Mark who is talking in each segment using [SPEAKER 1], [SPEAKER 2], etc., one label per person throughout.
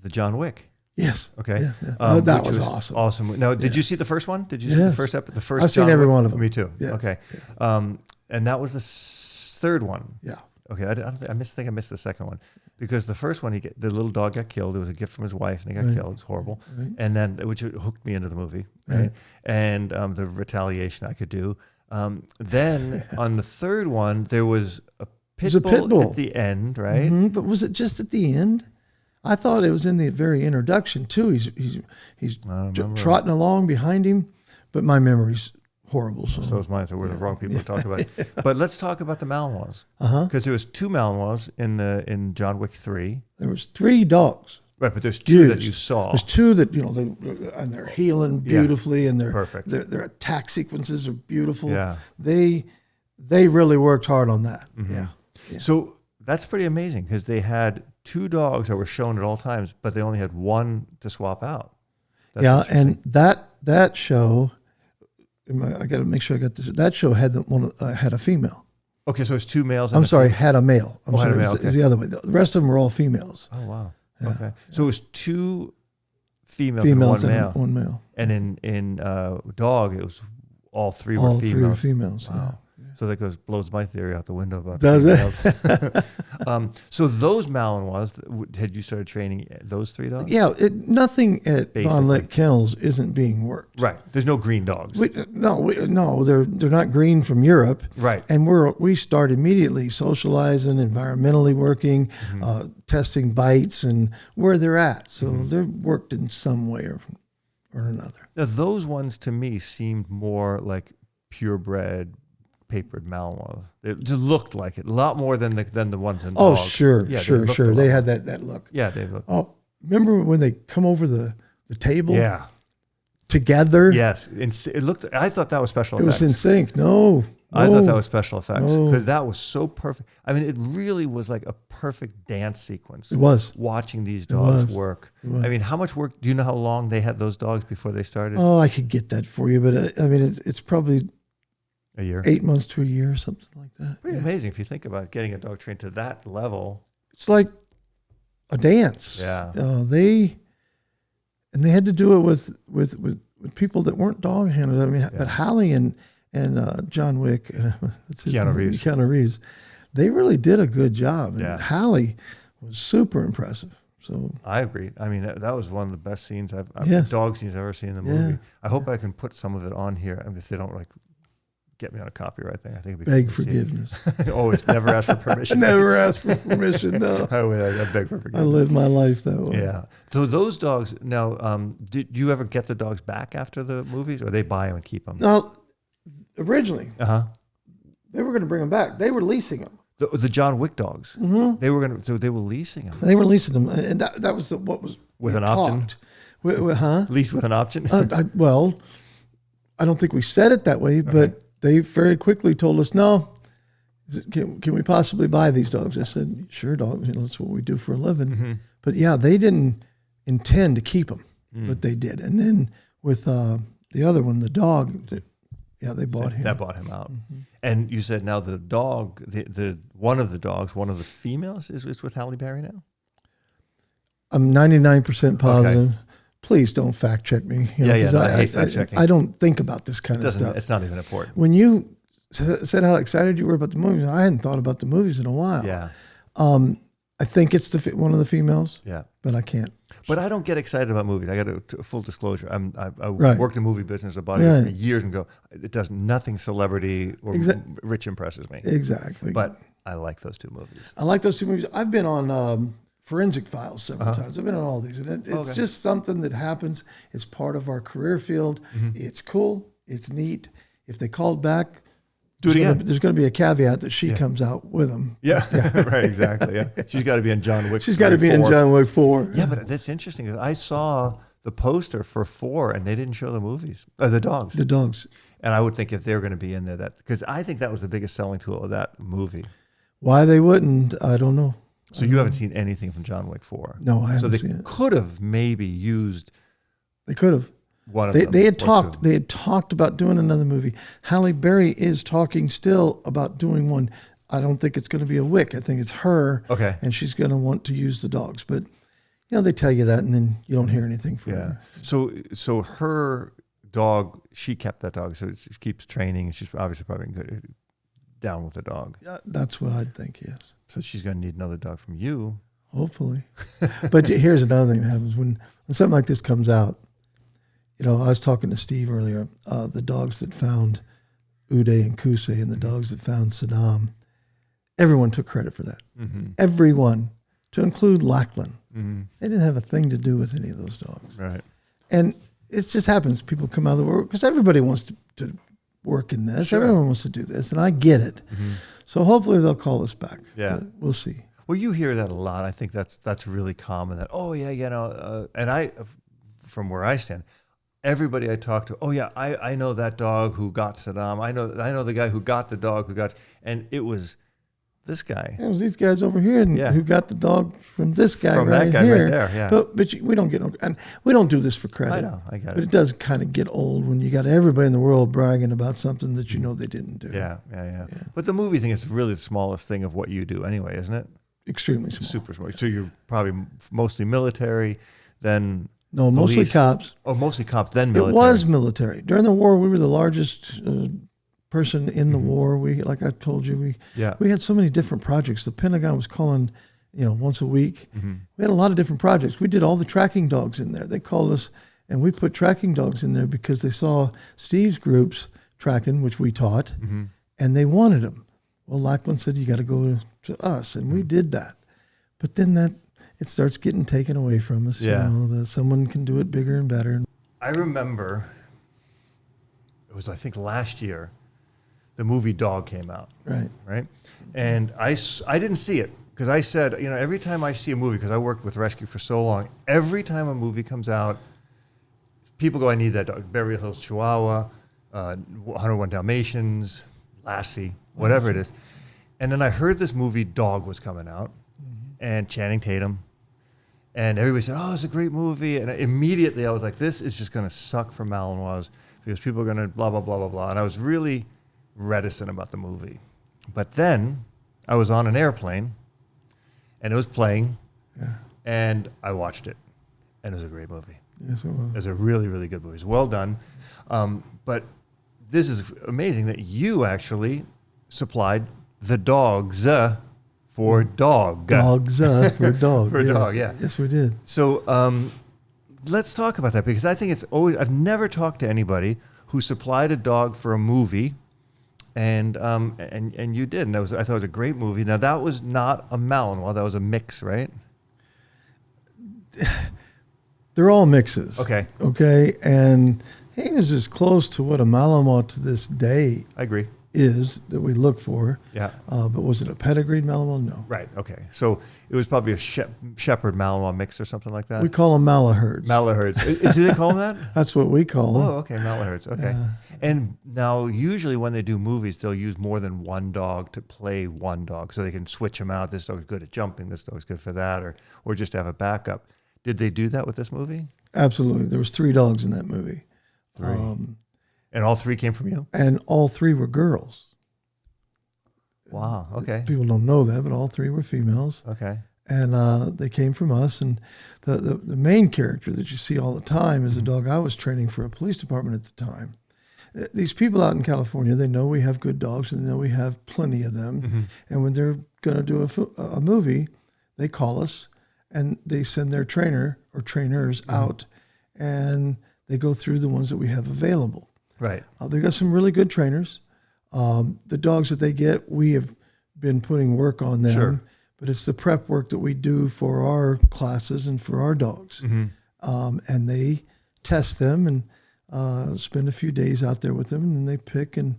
[SPEAKER 1] the John Wick.
[SPEAKER 2] Yes.
[SPEAKER 1] Okay.
[SPEAKER 2] Yeah. That was awesome.
[SPEAKER 1] Awesome. Now, did you see the first one? Did you see the first episode? The first.
[SPEAKER 2] I've seen every one of them.
[SPEAKER 1] Me too.
[SPEAKER 2] Yes.
[SPEAKER 1] Okay. And that was the third one.
[SPEAKER 2] Yeah.
[SPEAKER 1] Okay. I think I missed the second one because the first one, the little dog got killed. It was a gift from his wife, and he got killed. It's horrible. Right. And then, which hooked me into the movie. Right. And the retaliation I could do. Then on the third one, there was a pit bull at the end, right?
[SPEAKER 2] Mm-hmm. But was it just at the end? I thought it was in the very introduction too. He's trotting along behind him, but my memory's horrible. So
[SPEAKER 1] is mine. So we're the wrong people to talk about. But let's talk about the Malinois. Because there was 2 Malinois in John Wick 3.
[SPEAKER 2] There was 3 dogs.
[SPEAKER 1] Right, but there's 2 that you saw.
[SPEAKER 2] There's 2 that and they're healing beautifully, and they're
[SPEAKER 1] perfect.
[SPEAKER 2] Their attack sequences are beautiful.
[SPEAKER 1] Yeah,
[SPEAKER 2] they really worked hard on that.
[SPEAKER 1] Mm-hmm.
[SPEAKER 2] Yeah.
[SPEAKER 1] So that's pretty amazing because they had 2 dogs that were shown at all times, but they only had 1 to swap out. That's
[SPEAKER 2] and that show, I got to make sure I got this. That show had had a female.
[SPEAKER 1] Okay, so it's 2 males.
[SPEAKER 2] I'm sorry, had a male.
[SPEAKER 1] Had a male.
[SPEAKER 2] It's the other way. The rest of them were all females.
[SPEAKER 1] Oh wow.
[SPEAKER 2] Yeah.
[SPEAKER 1] Okay, so it was 2 females and
[SPEAKER 2] 1 male.
[SPEAKER 1] And in Dog, it was all 3 were
[SPEAKER 2] all
[SPEAKER 1] females.
[SPEAKER 2] 3 were females.
[SPEAKER 1] Wow.
[SPEAKER 2] Yeah.
[SPEAKER 1] So that blows my theory out the window about
[SPEAKER 2] Does
[SPEAKER 1] it? So those Malinois, had you started training those 3 dogs?
[SPEAKER 2] Yeah, nothing at Vohne Kennels isn't being worked.
[SPEAKER 1] Right. There's no green dogs.
[SPEAKER 2] No, they're not green from Europe.
[SPEAKER 1] Right.
[SPEAKER 2] And we start immediately socializing, environmentally working, testing bites and where they're at. So they're worked in some way or another.
[SPEAKER 1] Now those ones to me seemed more like purebred papered Malinois. It just looked like it a lot more than the ones in
[SPEAKER 2] Oh,
[SPEAKER 1] Dog.
[SPEAKER 2] sure. They had
[SPEAKER 1] more.
[SPEAKER 2] that look.
[SPEAKER 1] Yeah, they looked.
[SPEAKER 2] Oh, remember when they come over the table?
[SPEAKER 1] Yeah.
[SPEAKER 2] Together?
[SPEAKER 1] Yes. It looked. I thought that was special effects.
[SPEAKER 2] It was in sync. No.
[SPEAKER 1] I thought that was special effects because that was so perfect. I mean, it really was like a perfect dance sequence.
[SPEAKER 2] It was.
[SPEAKER 1] Watching these dogs work. I mean, how much work? Do you know how long they had those dogs before they started?
[SPEAKER 2] Oh, I could get that for you, but I mean, it's probably
[SPEAKER 1] a year,
[SPEAKER 2] 8 months to a year, something like that.
[SPEAKER 1] Pretty amazing if you think about getting a dog trained to that level.
[SPEAKER 2] It's like a dance.
[SPEAKER 1] Yeah.
[SPEAKER 2] They had to do it with people that weren't dog handled. I mean, but Halle and John Wick, what's his name? Keanu Reeves, they really did a good job. And Halle was super impressive. So
[SPEAKER 1] I agree. I mean, that was one of the best scenes dog scenes I've ever seen in the movie. I hope I can put some of it on here. I mean, if they don't get me on a copyright thing, I think it'd be
[SPEAKER 2] beg forgiveness.
[SPEAKER 1] Always never ask for permission.
[SPEAKER 2] Never ask for permission. No,
[SPEAKER 1] I beg for forgiveness.
[SPEAKER 2] I live my life that way.
[SPEAKER 1] Yeah. So those dogs. Now, did you ever get the dogs back after the movies, or they buy them and keep them?
[SPEAKER 2] No, originally, they were going to bring them back. They were leasing them.
[SPEAKER 1] The John Wick dogs. Mm-hmm. They were leasing them.
[SPEAKER 2] They were leasing them, and that was what was
[SPEAKER 1] with an option. Lease with an option.
[SPEAKER 2] Well, I don't think we said it that way, but they very quickly told us, no, can we possibly buy these dogs? I said, sure, dogs. That's what we do for a living. Mm-hmm. But yeah, they didn't intend to keep them, but they did. And then with the other one, the dog, they bought him.
[SPEAKER 1] That bought him out. Mm-hmm. And you said now the dog, one of the females is with Halle Berry now?
[SPEAKER 2] I'm 99% positive. Okay. Please don't fact check me.
[SPEAKER 1] I hate fact checking.
[SPEAKER 2] I don't think about this kind of stuff.
[SPEAKER 1] It's not even important.
[SPEAKER 2] When you said how excited you were about the movies, I hadn't thought about the movies in a while.
[SPEAKER 1] Yeah.
[SPEAKER 2] I think it's one of the females.
[SPEAKER 1] Yeah.
[SPEAKER 2] But I can't.
[SPEAKER 1] But I don't get excited about movies. I got a full disclosure. I worked in movie business about it for years and it does nothing celebrity or rich impresses me.
[SPEAKER 2] Exactly.
[SPEAKER 1] But I like those 2 movies.
[SPEAKER 2] I've been on Forensic Files several times. I've been on all these, and it's just something that happens. It's part of our career field. Mm-hmm. It's cool. It's neat. If they called back,
[SPEAKER 1] do it again.
[SPEAKER 2] There's going to be a caveat that she comes out with them.
[SPEAKER 1] Yeah, right, exactly. Yeah, she's got to be in John Wick.
[SPEAKER 2] She's got to be in John Wick 4.
[SPEAKER 1] Yeah, but that's interesting because I saw the poster for 4, and they didn't show the movies, the dogs.
[SPEAKER 2] The dogs.
[SPEAKER 1] And I would think if they're going to be in there, because I think that was the biggest selling tool of that movie.
[SPEAKER 2] Why they wouldn't, I don't know.
[SPEAKER 1] So you haven't seen anything from John Wick 4?
[SPEAKER 2] No, I haven't seen it.
[SPEAKER 1] So they could have maybe used.
[SPEAKER 2] They could have.
[SPEAKER 1] One of them.
[SPEAKER 2] They had talked. They had talked about doing another movie. Halle Berry is talking still about doing one. I don't think it's going to be a Wick. I think it's her.
[SPEAKER 1] Okay.
[SPEAKER 2] And she's going to want to use the dogs. But they tell you that, and then you don't hear anything from
[SPEAKER 1] Yeah.
[SPEAKER 2] her.
[SPEAKER 1] So her dog, she kept that dog, so she keeps training, and she's obviously probably good down with the dog.
[SPEAKER 2] Yeah, that's what I'd think. Yes.
[SPEAKER 1] So she's going to need another dog from you.
[SPEAKER 2] Hopefully. But here's another thing that happens when something like this comes out. I was talking to Steve earlier. The dogs that found Uday and Kusei and the dogs that found Saddam, everyone took credit for that.
[SPEAKER 1] Mm-hmm.
[SPEAKER 2] Everyone, to include Lachlan.
[SPEAKER 1] Mm-hmm.
[SPEAKER 2] They didn't have a thing to do with any of those dogs.
[SPEAKER 1] Right.
[SPEAKER 2] And it just happens. People come out of the work because everybody wants to work in this.
[SPEAKER 1] Sure.
[SPEAKER 2] Everyone wants to do this, and I get it.
[SPEAKER 1] Mm-hmm.
[SPEAKER 2] So hopefully they'll call us back.
[SPEAKER 1] Yeah.
[SPEAKER 2] But we'll see.
[SPEAKER 1] Well, you hear that a lot. I think that's really common. That and I, from where I stand, everybody I talk to, I know that dog who got Saddam. I know the guy who got the dog who got, and it was this guy.
[SPEAKER 2] It was these guys over here who got the dog from this guy right here.
[SPEAKER 1] Right there. Yeah.
[SPEAKER 2] But we don't get and we don't do this for credit.
[SPEAKER 1] I know. I got it.
[SPEAKER 2] But it does kind of get old when you got everybody in the world bragging about something that they didn't do.
[SPEAKER 1] Yeah. But the movie thing is really the smallest thing of what you do anyway, isn't it?
[SPEAKER 2] Extremely small.
[SPEAKER 1] Super small. So you're probably mostly military, then
[SPEAKER 2] no, mostly
[SPEAKER 1] police.
[SPEAKER 2] cops.
[SPEAKER 1] Oh, mostly cops, then military.
[SPEAKER 2] It was military. During the war, we were the largest person in the war. We, like I told you, we had so many different projects. The Pentagon was calling, once a week.
[SPEAKER 1] Mm-hmm.
[SPEAKER 2] We had a lot of different projects. We did all the tracking dogs in there. They called us, and we put tracking dogs in there because they saw Steve's groups tracking, which we taught, and they wanted them. Well, Lachlan said, you got to go to us, and we did that. But then it starts getting taken away from us.
[SPEAKER 1] Yeah.
[SPEAKER 2] Someone can do it bigger and better.
[SPEAKER 1] I remember, it was I think last year, the movie Dog came out. Right? And I didn't see it because I said, every time I see a movie, because I worked with rescue for so long, every time a movie comes out, people go, I need that dog. Beverly Hills Chihuahua, 101 Dalmatians, Lassie, whatever it is. And then I heard this movie Dog was coming out, and Channing Tatum, and everybody said, oh, it's a great movie. And immediately I was like, this is just going to suck for Malinois because people are going to blah, blah, blah, blah, blah. And I was really reticent about the movie. But then I was on an airplane, and it was playing, and I watched it, and it was a great movie.
[SPEAKER 2] Yes, it was.
[SPEAKER 1] It was a really, really good movie. It was well done. But this is amazing that you actually supplied the dogs for dog.
[SPEAKER 2] Dogs for dog.
[SPEAKER 1] For dog, yeah.
[SPEAKER 2] Yes, we did.
[SPEAKER 1] So let's talk about that because I think it's always, I've never talked to anybody who supplied a dog for a movie, and you did. And I thought it was a great movie. Now, that was not a Malinois. That was a mix, right?
[SPEAKER 2] They're all mixes.
[SPEAKER 1] Okay.
[SPEAKER 2] And he is as close to what a Malinois to this day
[SPEAKER 1] I agree.
[SPEAKER 2] is that we look for.
[SPEAKER 1] Yeah.
[SPEAKER 2] But was it a pedigreed Malinois? No.
[SPEAKER 1] Right. Okay. So it was probably a Shepherd Malinois mix or something like that.
[SPEAKER 2] We call them Maliherds.
[SPEAKER 1] Maliherds. Do they call them that?
[SPEAKER 2] That's what we call them.
[SPEAKER 1] Oh, okay. Maliherds. Okay. And now usually when they do movies, they'll use more than one dog to play one dog. So they can switch them out. This dog is good at jumping. This dog is good for that. Or just have a backup. Did they do that with this movie?
[SPEAKER 2] Absolutely. There was 3 dogs in that movie.
[SPEAKER 1] 3. And all 3 came from you?
[SPEAKER 2] And all 3 were girls.
[SPEAKER 1] Wow. Okay.
[SPEAKER 2] People don't know that, but all 3 were females.
[SPEAKER 1] Okay.
[SPEAKER 2] And they came from us. And the main character that you see all the time is a dog I was training for a police department at the time. These people out in California, they know we have good dogs and they know we have plenty of them. And when they're going to do a movie, they call us and they send their trainer or trainers out, and they go through the ones that we have available.
[SPEAKER 1] Right.
[SPEAKER 2] They've got some really good trainers. The dogs that they get, we have been putting work on them.
[SPEAKER 1] Sure.
[SPEAKER 2] But it's the prep work that we do for our classes and for our dogs. And they test them and spend a few days out there with them, and then they pick. And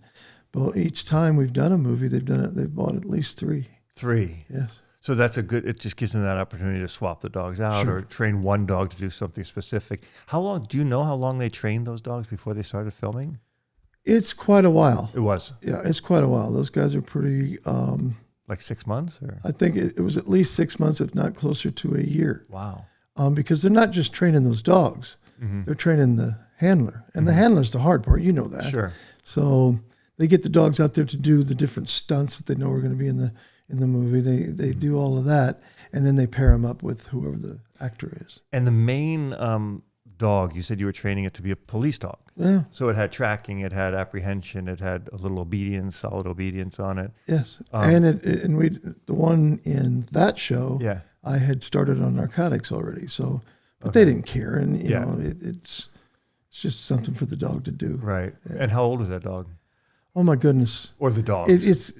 [SPEAKER 2] but each time we've done a movie, they've bought at least 3.
[SPEAKER 1] 3.
[SPEAKER 2] Yes.
[SPEAKER 1] So that's it just gives them that opportunity to swap the dogs out or train one dog to do something specific. Do you know how long they trained those dogs before they started filming?
[SPEAKER 2] It's quite a while.
[SPEAKER 1] It was.
[SPEAKER 2] Yeah, it's quite a while. Those guys are pretty...
[SPEAKER 1] like 6 months? Or?
[SPEAKER 2] I think it was at least 6 months, if not closer to a year.
[SPEAKER 1] Wow.
[SPEAKER 2] Because they're not just training those dogs. They're training the handler. And the handler's the hard part. You know that.
[SPEAKER 1] Sure.
[SPEAKER 2] So they get the dogs out there to do the different stunts that they know are going to be in the movie. They do all of that, and then they pair them up with whoever the actor is.
[SPEAKER 1] And the main dog, you said you were training it to be a police dog.
[SPEAKER 2] Yeah.
[SPEAKER 1] So it had tracking, it had apprehension, it had a little obedience, solid obedience on it.
[SPEAKER 2] Yes. And we the one in that show,
[SPEAKER 1] Yeah.
[SPEAKER 2] I had started on narcotics already. So, but they didn't care. And, you know, it's just something for the dog to do.
[SPEAKER 1] Right. Yeah. And how old was that dog?
[SPEAKER 2] Oh, my goodness.
[SPEAKER 1] Or the dogs?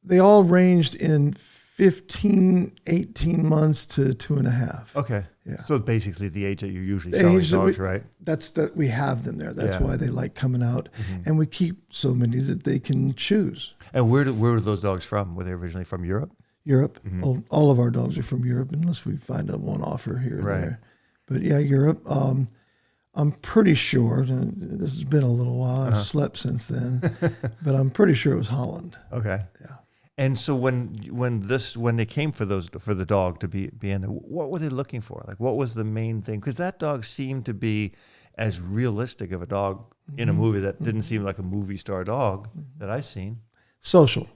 [SPEAKER 2] They all ranged in 15, 18 months to 2.5.
[SPEAKER 1] Okay.
[SPEAKER 2] Yeah.
[SPEAKER 1] So basically the age that you're usually selling dogs, right?
[SPEAKER 2] That's that we have them there. That's why they like coming out. And we keep so many that they can choose.
[SPEAKER 1] And where were those dogs from? Were they originally from Europe?
[SPEAKER 2] Europe. All of our dogs are from Europe, unless we find a one-offer here or there. But yeah, Europe. I'm pretty sure, and this has been a little while, I've slept since then, but I'm pretty sure it was Holland.
[SPEAKER 1] Okay.
[SPEAKER 2] Yeah.
[SPEAKER 1] And so when they came for the dog to be in there, what were they looking for? Like, what was the main thing? Because that dog seemed to be as realistic of a dog in a movie that didn't seem like a movie star dog that I've seen.
[SPEAKER 2] Social.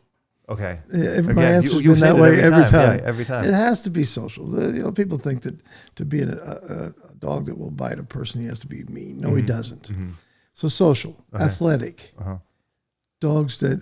[SPEAKER 1] Okay.
[SPEAKER 2] My answer's been that way every time.
[SPEAKER 1] Yeah, every time.
[SPEAKER 2] It has to be social. You know, people think that to be a dog that will bite a person, he has to be mean. No, he doesn't. So social, athletic, dogs that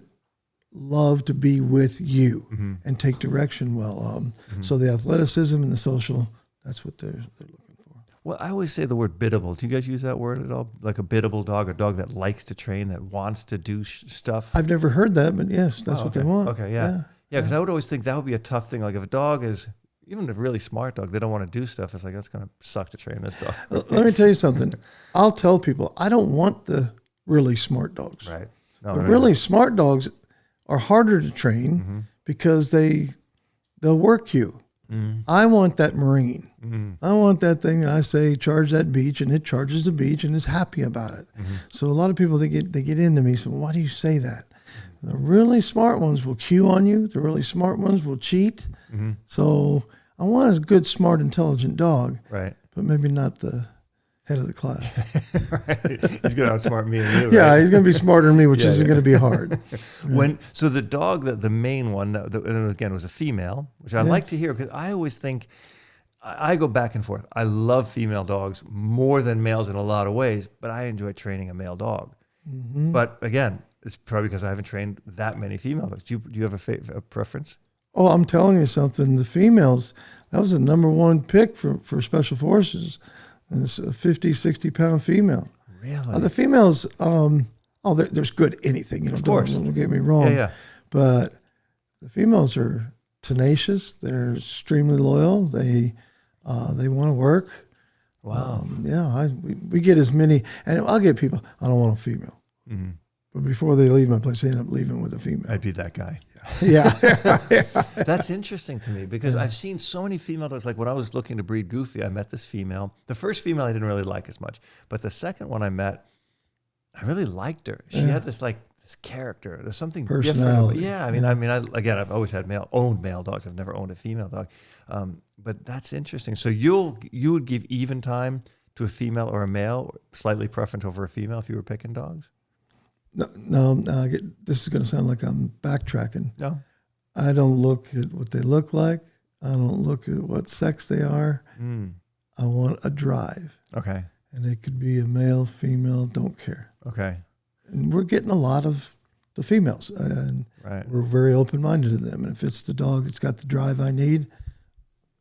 [SPEAKER 2] love to be with you and take direction well. So the athleticism and the social, that's what they're looking for.
[SPEAKER 1] Well, I always say the word biddable. Do you guys use that word at all? Like a biddable dog, a dog that likes to train, that wants to do stuff?
[SPEAKER 2] I've never heard that, but yes, that's what they want.
[SPEAKER 1] Okay, yeah. Yeah, because I would always think that would be a tough thing. Like if a dog is, even a really smart dog, they don't want to do stuff. It's like, that's going to suck to train this dog.
[SPEAKER 2] Let me tell you something. I'll tell people, I don't want the really smart dogs.
[SPEAKER 1] Right. No,
[SPEAKER 2] the really smart dogs are harder to train because they'll work you. I want that Marine. I want that thing that I say, charge that beach, and it charges the beach and is happy about it. So a lot of people, they get into me, so why do you say that? The really smart ones will cue on you. The really smart ones will cheat. So I want a good, smart, intelligent dog,
[SPEAKER 1] right?
[SPEAKER 2] But maybe not the head of the class.
[SPEAKER 1] Right. He's going to outsmart me and you.
[SPEAKER 2] Yeah,
[SPEAKER 1] right?
[SPEAKER 2] He's going to be smarter than me, which isn't going to be hard.
[SPEAKER 1] So the dog, the main one, and again, was a female, which I like to hear because I always think, I go back and forth. I love female dogs more than males in a lot of ways, but I enjoy training a male dog. But again, it's probably because I haven't trained that many female dogs. Do you have a preference? Oh,
[SPEAKER 2] I'm telling you something. The females, that was the #1 pick for Special Forces. And it's a 50, 60-pound female.
[SPEAKER 1] Really?
[SPEAKER 2] The females, there's good anything. You know,
[SPEAKER 1] of course.
[SPEAKER 2] Don't get me wrong.
[SPEAKER 1] Yeah.
[SPEAKER 2] But the females are tenacious. They're extremely loyal. They want to work.
[SPEAKER 1] Wow.
[SPEAKER 2] We get as many, and I'll get people, I don't want a female. But before they leave my place, they end up leaving with a female.
[SPEAKER 1] I'd be that guy.
[SPEAKER 2] Yeah.
[SPEAKER 1] That's interesting to me because I've seen so many female dogs. Like when I was looking to breed Goofy, I met this female. The first female I didn't really like as much, but the second one I met, I really liked her. She had this character. There's something
[SPEAKER 2] personality.
[SPEAKER 1] Different. Yeah. I've always had owned male dogs. I've never owned a female dog. But that's interesting. So you would give even time to a female or a male, slightly preference over a female if you were picking dogs?
[SPEAKER 2] No, this is going to sound like I'm backtracking.
[SPEAKER 1] No.
[SPEAKER 2] I don't look at what they look like. I don't look at what sex they are. I want a drive.
[SPEAKER 1] Okay.
[SPEAKER 2] And it could be a male, female, don't care.
[SPEAKER 1] Okay.
[SPEAKER 2] And we're getting a lot of the females. And we're very open-minded to them. And if it's the dog that's got the drive I need,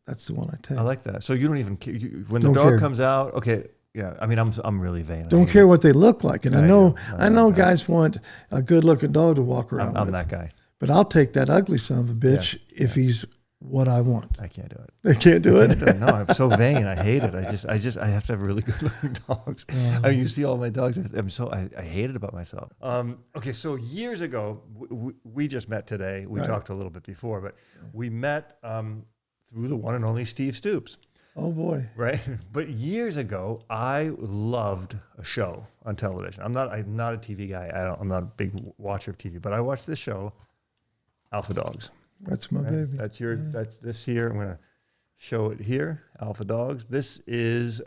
[SPEAKER 2] that's the one I take.
[SPEAKER 1] I like that. So you don't even care. When the dog comes out, okay. Yeah, I mean, I'm really vain.
[SPEAKER 2] Don't care what they look like, and I know guys want a good-looking dog to walk around.
[SPEAKER 1] I'm that guy,
[SPEAKER 2] but I'll take that ugly son of a bitch if he's what I want.
[SPEAKER 1] I can't do it.
[SPEAKER 2] They can't do it.
[SPEAKER 1] No, I'm so vain. I hate it. I have to have really good-looking dogs. I mean, you see all my dogs. I hate it about myself. Okay, so years ago, we just met today. We talked a little bit before, but we met through the one and only Steve Stoops.
[SPEAKER 2] Oh boy!
[SPEAKER 1] Right, but years ago, I loved a show on television. I'm not a TV guy. I'm not a big watcher of TV, but I watched this show, Alpha Dogs.
[SPEAKER 2] That's my baby.
[SPEAKER 1] That's this here. I'm gonna show it here, Alpha Dogs. This is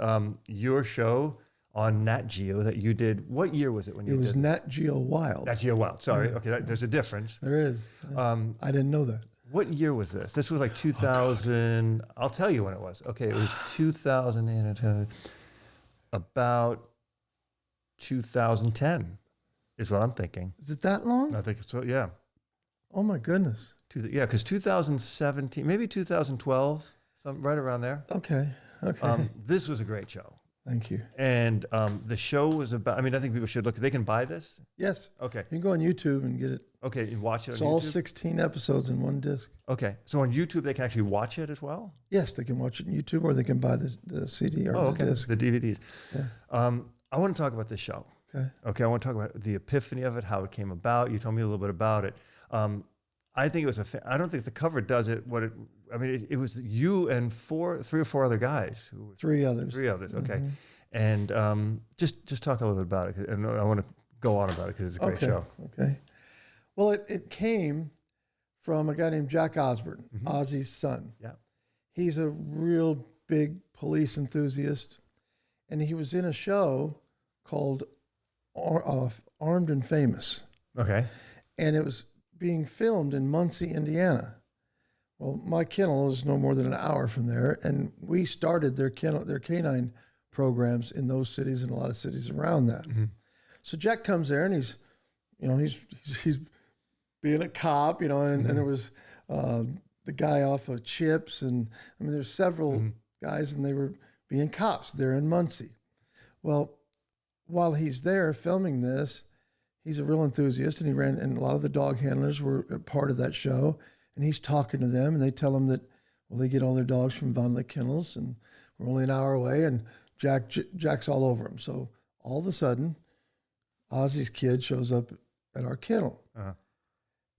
[SPEAKER 1] your show on Nat Geo that you did. What year was it when you did it?
[SPEAKER 2] It was Nat Geo Wild.
[SPEAKER 1] Nat Geo Wild. Sorry. Okay, there's a difference.
[SPEAKER 2] There is. I didn't know that.
[SPEAKER 1] What year was this? This was like 2000. I'll tell you when it was. Okay, it was 2008, about 2010 is what I'm thinking.
[SPEAKER 2] Is it that long?
[SPEAKER 1] I think so, yeah.
[SPEAKER 2] Oh my goodness.
[SPEAKER 1] Yeah, because 2017, maybe 2012, something right around there.
[SPEAKER 2] Okay. Okay.
[SPEAKER 1] This was a great show.
[SPEAKER 2] Thank you.
[SPEAKER 1] And the show was about, I mean, I think people should look, they can buy this?
[SPEAKER 2] Yes.
[SPEAKER 1] Okay.
[SPEAKER 2] You can go on YouTube and get it.
[SPEAKER 1] Okay, and watch it on
[SPEAKER 2] It's
[SPEAKER 1] YouTube?
[SPEAKER 2] all 16 episodes in one disc.
[SPEAKER 1] Okay, so on YouTube they can actually watch it as well?
[SPEAKER 2] Yes, they can watch it on YouTube or they can buy the CD or the disc.
[SPEAKER 1] The DVDs.
[SPEAKER 2] Yeah.
[SPEAKER 1] I want to talk about this show.
[SPEAKER 2] Okay.
[SPEAKER 1] I want to talk about the epiphany of it, how it came about. You told me a little bit about it. I think it was I don't think the cover does it. It was you and three or four other guys.
[SPEAKER 2] Three others.
[SPEAKER 1] Okay.
[SPEAKER 2] Mm-hmm.
[SPEAKER 1] And just talk a little bit about it. And I want to go on about it because it's a great show.
[SPEAKER 2] Okay. Well, it came from a guy named Jack Osborne, Ozzy's son.
[SPEAKER 1] Yeah.
[SPEAKER 2] He's a real big police enthusiast. And he was in a show called Armed and Famous.
[SPEAKER 1] Okay.
[SPEAKER 2] And it was being filmed in Muncie, Indiana. Well, my kennel is no more than an hour from there, and we started their canine programs in those cities and a lot of cities around that. Mm-hmm. So Jack comes there, and he's being a cop, and there was the guy off of Chips, and I mean there's several guys, and they were being cops there in Muncie. Well, while he's there filming this, he's a real enthusiast, and and a lot of the dog handlers were a part of that show, and he's talking to them, and they tell him that, well, they get all their dogs from Vohne Kennels, and we're only an hour away, and Jack's all over him. So all of a sudden, Ozzy's kid shows up at our kennel. Uh-huh.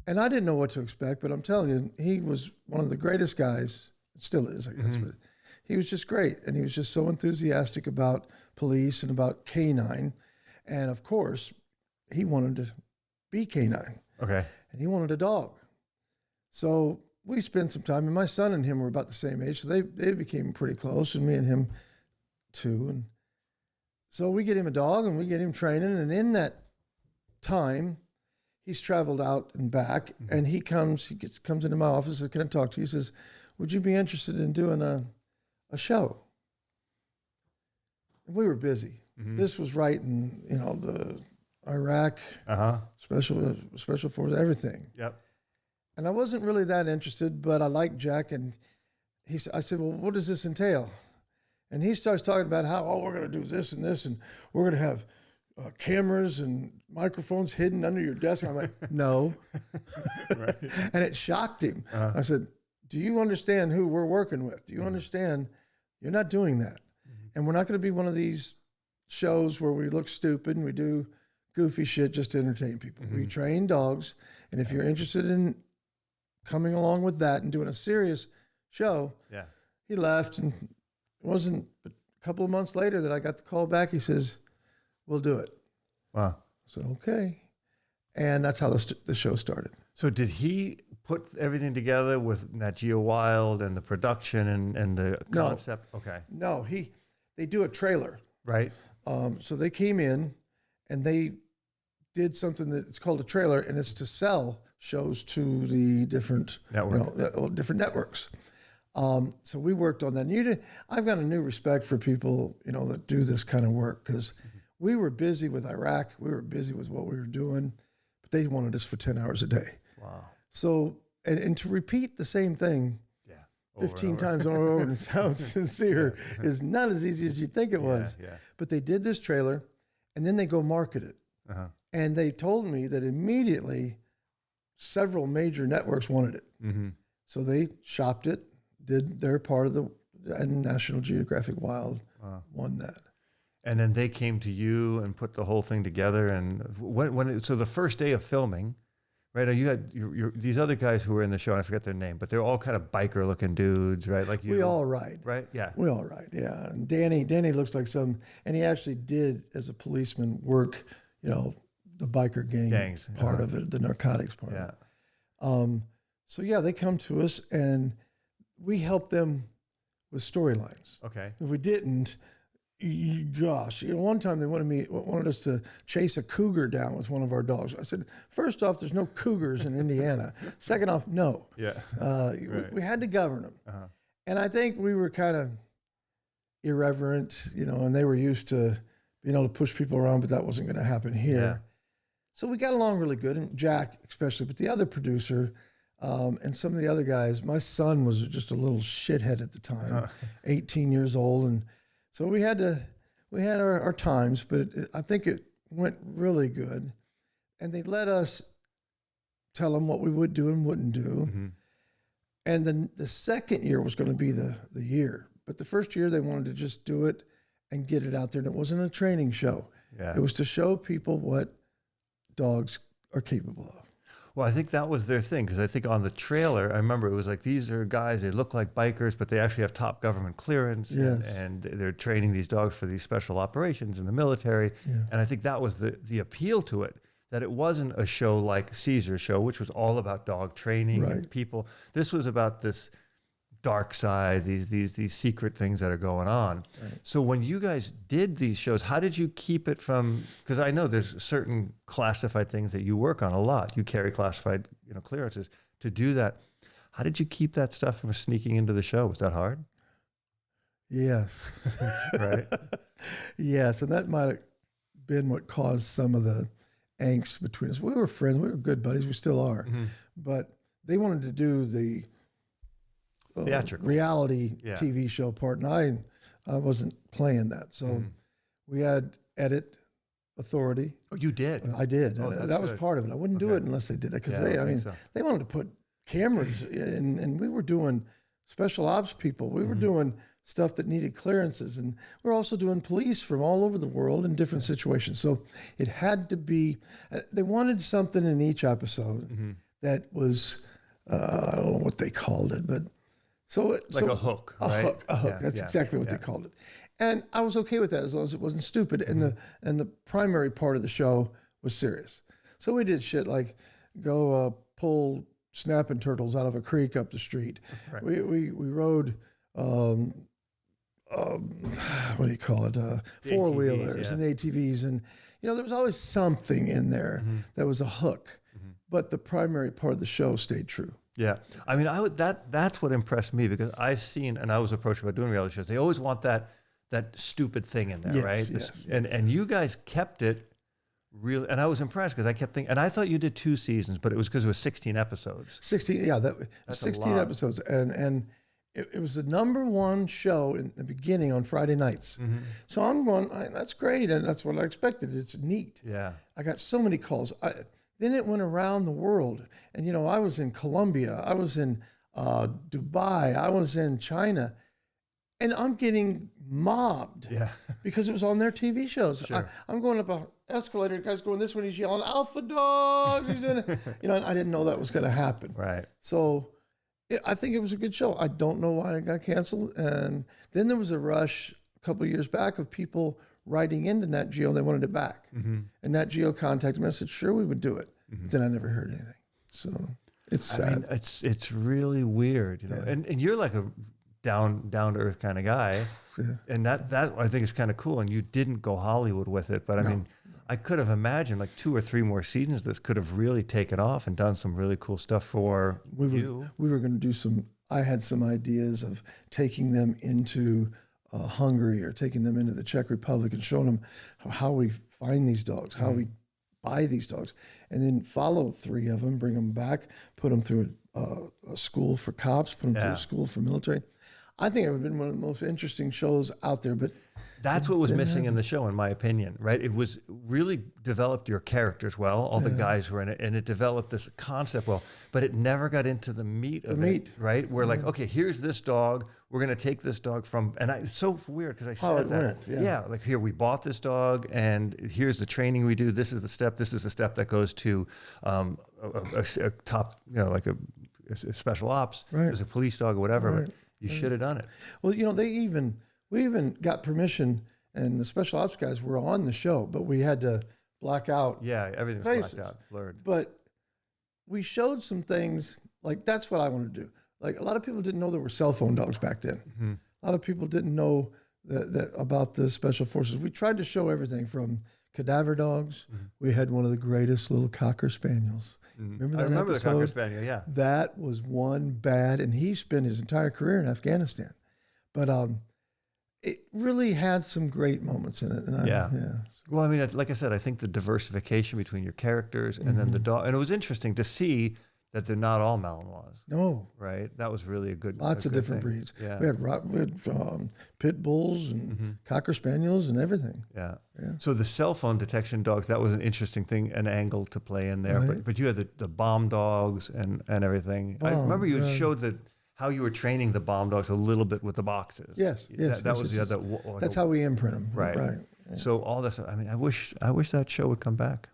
[SPEAKER 2] And I didn't know what to expect, but I'm telling you, he was one of the greatest guys, still is, I guess, but he was just great, and he was just so enthusiastic about police and about canine, and of course, he wanted to be canine. Okay. And he wanted a dog. So we spent some time, and my son and him were about the same age, so they became pretty close, and me and him too. And so we get him a dog, and we get him training, and in that time, he's traveled out and back, and he comes into my office, says, "Can I talk to you?" He says, "Would you be interested in doing a show?" And we were busy. Mm-hmm. This was right in, the Iraq, special forces, everything. Yep. And I wasn't really that interested, but I liked Jack, and I said, "Well, what does this entail?" And he starts talking about how, we're going to do this, and we're going to have cameras and microphones hidden under your desk. And I'm like, no. Right. And it shocked him. Uh-huh. I said, "Do you understand who we're working with? Do you understand you're not doing that? Mm-hmm. And we're not going to be one of these shows where we look stupid and we do goofy shit just to entertain people. Mm-hmm. We train dogs, and if you're interested in coming along with that and doing a serious show," he left, and it wasn't but a couple of months later that I got the call back. He says, "We'll do it." Wow. So, okay. And that's how the show started.
[SPEAKER 1] So did he put everything together with Nat Geo Wild and the production and the concept? Okay.
[SPEAKER 2] No, they do a trailer.
[SPEAKER 1] Right.
[SPEAKER 2] So they came in and they did something that's called a trailer, and it's to sell shows to the different networks. So we worked on that. And I've got a new respect for people, that do this kind of work, because we were busy with Iraq. We were busy with what we were doing, but they wanted us for 10 hours a day. Wow. So, and to repeat the same thing 15 times over and sound sincere is not as easy as you'd think it was. Yeah. But they did this trailer, and then they go market it. Uh-huh. And they told me that immediately several major networks wanted it. Mm-hmm. So they shopped it, did their part of and National Geographic Wild won that.
[SPEAKER 1] And then they came to you and put the whole thing together. And so the first day of filming, right? You had these other guys who were in the show, and I forget their name, but they're all kind of biker looking dudes, right? Like you.
[SPEAKER 2] We all ride.
[SPEAKER 1] Right? Yeah.
[SPEAKER 2] We all ride, yeah. And Danny looks like and he actually did, as a policeman, work, the biker gangs part of it, the narcotics part of it. So they come to us, and we help them with storylines. Okay. If we didn't, Gosh, one time they wanted us to chase a cougar down with one of our dogs. I said, first off, there's no cougars in Indiana. Second off, no.
[SPEAKER 1] Yeah.
[SPEAKER 2] Right. We had to govern them. And I think we were kind of irreverent, and they were used to being able to push people around, but that wasn't going to happen here. Yeah. So we got along really good, and Jack especially, but the other producer and some of the other guys, my son was just a little shithead at the time, 18 years old, and so we had our times, but I think it went really good. And they let us tell them what we would do and wouldn't do. And then the second year was going to be the year. But the first year they wanted to just do it and get it out there. And it wasn't a training show. Yeah. It was to show people what dogs are capable of.
[SPEAKER 1] Well, I think that was their thing, because I think on the trailer, I remember it was like, these are guys, they look like bikers, but they actually have top government clearance, yes. and they're training these dogs for these special operations in the military. Yeah. And I think that was the appeal to it, that it wasn't a show like Caesar's show, which was all about dog training and people. This was about this dark side, these secret things that are going on. Right. So when you guys did these shows, how did you keep it from, because I know there's certain classified things that you work on a lot. You carry classified clearances. To do that, how did you keep that stuff from sneaking into the show? Was that hard?
[SPEAKER 2] Yes.
[SPEAKER 1] Right?
[SPEAKER 2] Yes, and that might have been what caused some of the angst between us. We were friends. We were good buddies. We still are. But they wanted to do the
[SPEAKER 1] theatrical
[SPEAKER 2] reality TV show part, and I wasn't playing that. So we had edit authority.
[SPEAKER 1] Oh, you did?
[SPEAKER 2] I did. Oh, that was part of it. I wouldn't do it unless they did it, because they wanted to put cameras in, and we were doing special ops people. We were doing stuff that needed clearances, and we're also doing police from all over the world in different situations. So it had to be, they wanted something in each episode that was, I don't know what they called it, but
[SPEAKER 1] a hook, right?
[SPEAKER 2] A hook. That's exactly what they called it. And I was okay with that as long as it wasn't stupid. And the primary part of the show was serious. So we did shit like go pull snapping turtles out of a creek up the street. Right. We rode what do you call it? Four-wheelers and ATVs, and there was always something in there that was a hook. But the primary part of the show stayed true.
[SPEAKER 1] Yeah, I mean, that's what impressed me, because I've seen, and I was approached about doing reality shows. They always want that stupid thing in there, right?
[SPEAKER 2] Yes.
[SPEAKER 1] And you guys kept it real, and I was impressed, because I kept thinking, and I thought you did 2 seasons, but it was because it was 16 episodes.
[SPEAKER 2] 16, yeah, that's 16 episodes, and it was the number 1 show in the beginning on Friday nights. So I'm going, that's great, and that's what I expected. It's neat.
[SPEAKER 1] Yeah,
[SPEAKER 2] I got so many calls. Then it went around the world. And, I was in Colombia. I was in Dubai. I was in China. And I'm getting mobbed because it was on their TV shows. Sure. I'm going up an escalator. The guy's going this way. He's yelling, "Alpha dog!" He's doing it. I didn't know that was going to happen.
[SPEAKER 1] Right.
[SPEAKER 2] So I think it was a good show. I don't know why it got canceled. And then there was a rush a couple of years back of people writing into Nat Geo, they wanted it back. And Nat Geo contacted me. I said, sure, we would do it. Then I never heard anything. So it's sad.
[SPEAKER 1] I mean, it's really weird, and you're like a down to earth kind of guy. And that I think is kind of cool. And you didn't go Hollywood with it, but I mean, I could have imagined like 2 or 3 more seasons of this could have really taken off and done some really cool stuff for you.
[SPEAKER 2] We were going to do I had some ideas of taking them into Hungary, or taking them into the Czech Republic and showing them how we find these dogs, how we buy these dogs, and then follow 3 of them, bring them back, put them through a school for cops, put them through a school for military. I think it would have been one of the most interesting shows out there, but
[SPEAKER 1] that's what was missing in the show, in my opinion, right? It was really developed your characters well, all the guys were in it, and it developed this concept well, but it never got into the meat of it, right? We're like, okay, here's this dog, we're going to take this dog from, and it's so weird because I said that. Like here, we bought this dog, and here's the training we do, this is the step that goes to a top, like a special ops, there's a police dog or whatever, but you should have done it.
[SPEAKER 2] Well, we even got permission, and the special ops guys were on the show, but we had to black out.
[SPEAKER 1] Yeah, everything was blacked out, blurred.
[SPEAKER 2] But we showed some things, like that's what I wanted to do. Like a lot of people didn't know there were cell phone dogs back then. A lot of people didn't know about the special forces. We tried to show everything from cadaver dogs. We had one of the greatest little Cocker Spaniels. Remember that
[SPEAKER 1] I remember
[SPEAKER 2] episode?
[SPEAKER 1] the Cocker Spaniel, yeah.
[SPEAKER 2] That was one bad, and he spent his entire career in Afghanistan. But it really had some great moments in it. And yeah.
[SPEAKER 1] Well, I mean, like I said, I think the diversification between your characters and then the dog, and it was interesting to see that they're not all Malinois.
[SPEAKER 2] No.
[SPEAKER 1] Right? That was really a good
[SPEAKER 2] Lots of different
[SPEAKER 1] thing.
[SPEAKER 2] breeds.
[SPEAKER 1] Yeah.
[SPEAKER 2] We had pit bulls and Cocker Spaniels and everything.
[SPEAKER 1] Yeah. So the cell phone detection dogs, that was an interesting thing, an angle to play in there.
[SPEAKER 2] Right.
[SPEAKER 1] But you had the bomb dogs and everything. I remember you had showed how you were training the bomb dogs a little bit with the boxes.
[SPEAKER 2] Yes. That's how we imprint them.
[SPEAKER 1] Right.
[SPEAKER 2] Yeah.
[SPEAKER 1] So all this, I mean, I wish that show would come back.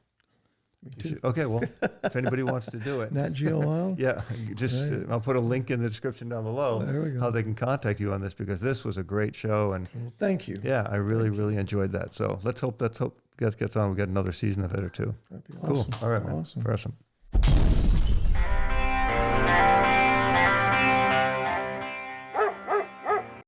[SPEAKER 2] Me too.
[SPEAKER 1] Okay, well, if anybody wants to do it.
[SPEAKER 2] Nat Geo Wild?
[SPEAKER 1] Yeah, just I'll put a link in the description down below
[SPEAKER 2] There we go.
[SPEAKER 1] how they can contact you on this, because this was a great show. And
[SPEAKER 2] Well, thank you.
[SPEAKER 1] yeah, I really enjoyed that. So let's hope that gets on. We get another season of it or two.
[SPEAKER 2] That'd be
[SPEAKER 1] Cool.
[SPEAKER 2] awesome.
[SPEAKER 1] All right, man.
[SPEAKER 2] Awesome.
[SPEAKER 1] Awesome.